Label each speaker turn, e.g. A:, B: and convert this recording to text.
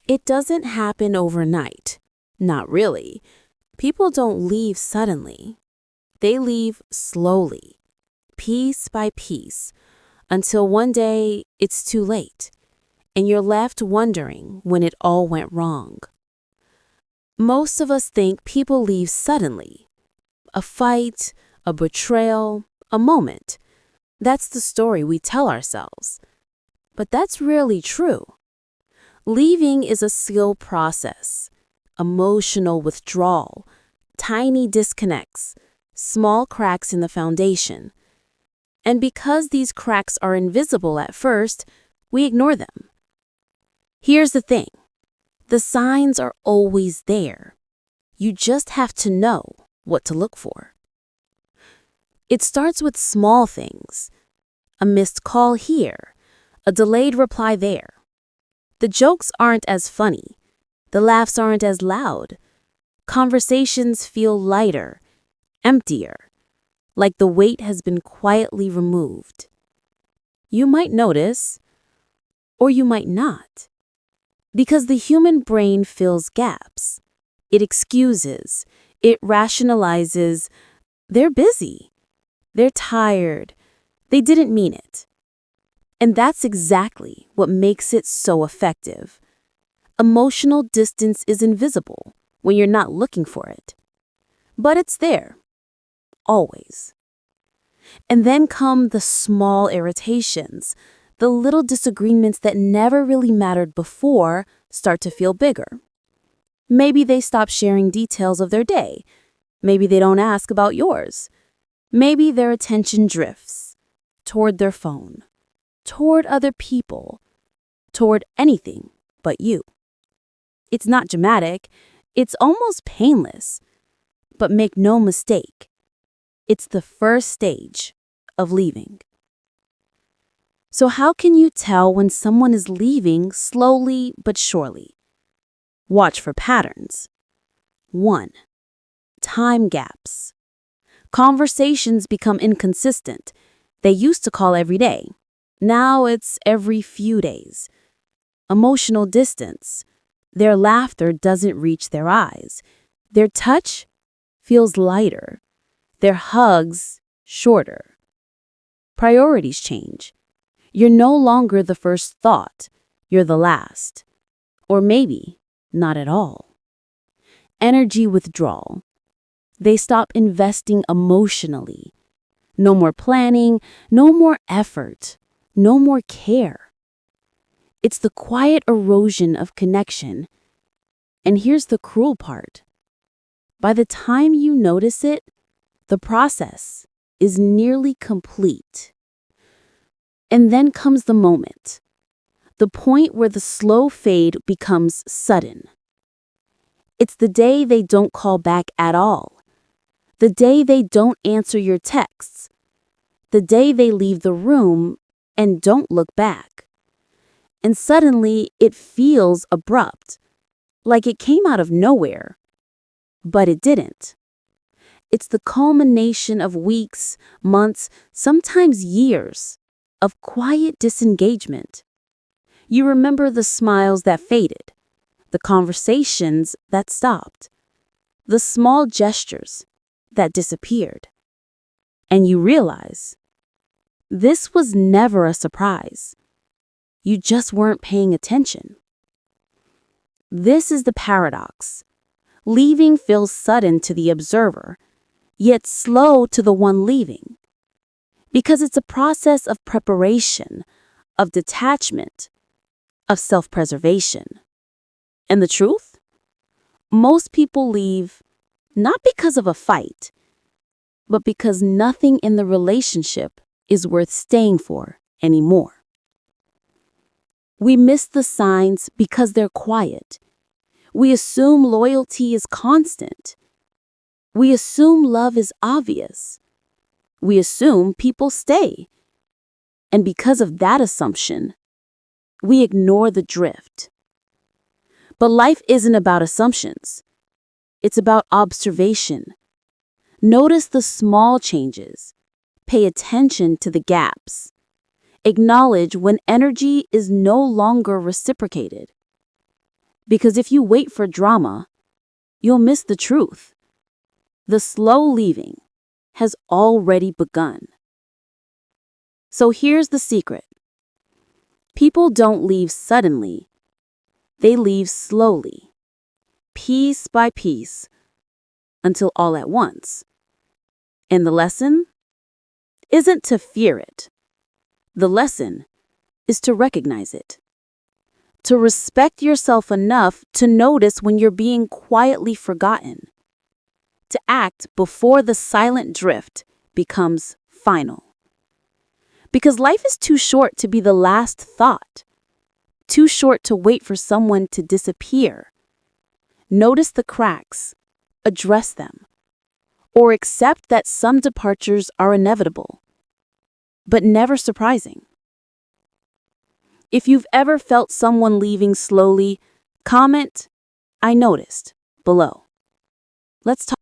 A: It doesn't happen overnight. Not really. People don't leave suddenly. They leave slowly, piece by piece, until one day it's too late, and you're left wondering when it all went wrong. Most of us think people leave suddenly. A fight, a betrayal, a moment. That's the story we tell ourselves. But that's rarely true. Leaving is a slow process. Emotional withdrawal, tiny disconnects, small cracks in the foundation. And because these cracks are invisible at first, we ignore them. Here's the thing. The signs are always there. You just have to know what to look for. It starts with small things. A missed call here, a delayed reply there. The jokes aren't as funny. The laughs aren't as loud. Conversations feel lighter, emptier, like the weight has been quietly removed. You might notice, or you might not. Because the human brain fills gaps. It excuses, it rationalizes. They're busy. They're tired. They didn't mean it. And that's exactly what makes it so effective. Emotional distance is invisible when you're not looking for it. But it's there. Always. And then come the small irritations. The little disagreements that never really mattered before start to feel bigger. Maybe they stop sharing details of their day. Maybe they don't ask about yours. Maybe their attention drifts toward their phone, toward other people, toward anything but you. It's not dramatic. It's almost painless. But make no mistake, it's the first stage of leaving. So how can you tell when someone is leaving slowly but surely? Watch for patterns. 1. Time gaps. Conversations become inconsistent. They used to call every day. Now it's every few days. Emotional distance. Their laughter doesn't reach their eyes. Their touch feels lighter. Their hugs shorter. Priorities change. You're no longer the first thought. You're the last. Or maybe not at all. Energy withdrawal. They stop investing emotionally. No more planning, no more effort, no more care. It's the quiet erosion of connection. And here's the cruel part. By the time you notice it, the process is nearly complete. And then comes the moment. The point where the slow fade becomes sudden. It's the day they don't call back at all. The day they don't answer your texts. The day they leave the room and don't look back. And suddenly it feels abrupt, like it came out of nowhere. But it didn't. It's the culmination of weeks, months, sometimes years of quiet disengagement. You remember the smiles that faded, the conversations that stopped, the small gestures that disappeared. And you realize this was never a surprise. You just weren't paying attention. This is the paradox. Leaving feels sudden to the observer, yet slow to the one leaving. Because it's a process of preparation, of detachment, of self-preservation. And the truth? Most people leave not because of a fight, but because nothing in the relationship is worth staying for anymore. We miss the signs because they're quiet. We assume loyalty is constant. We assume love is obvious. We assume people stay. And because of that assumption, we ignore the drift. But life isn't about assumptions. It's about observation. Notice the small changes. Pay attention to the gaps. Acknowledge when energy is no longer reciprocated. Because if you wait for drama, you'll miss the truth. The slow leaving has already begun. So here's the secret. People don't leave suddenly. They leave slowly, piece by piece, until all at once. And the lesson isn't to fear it. The lesson is to recognize it. To respect yourself enough to notice when you're being quietly forgotten. To act before the silent drift becomes final. Because life is too short to be the last thought. Too short to wait for someone to disappear. Notice the cracks, address them, or accept that some departures are inevitable, but never surprising. If you've ever felt someone leaving slowly, comment, "I noticed," below. Let's talk.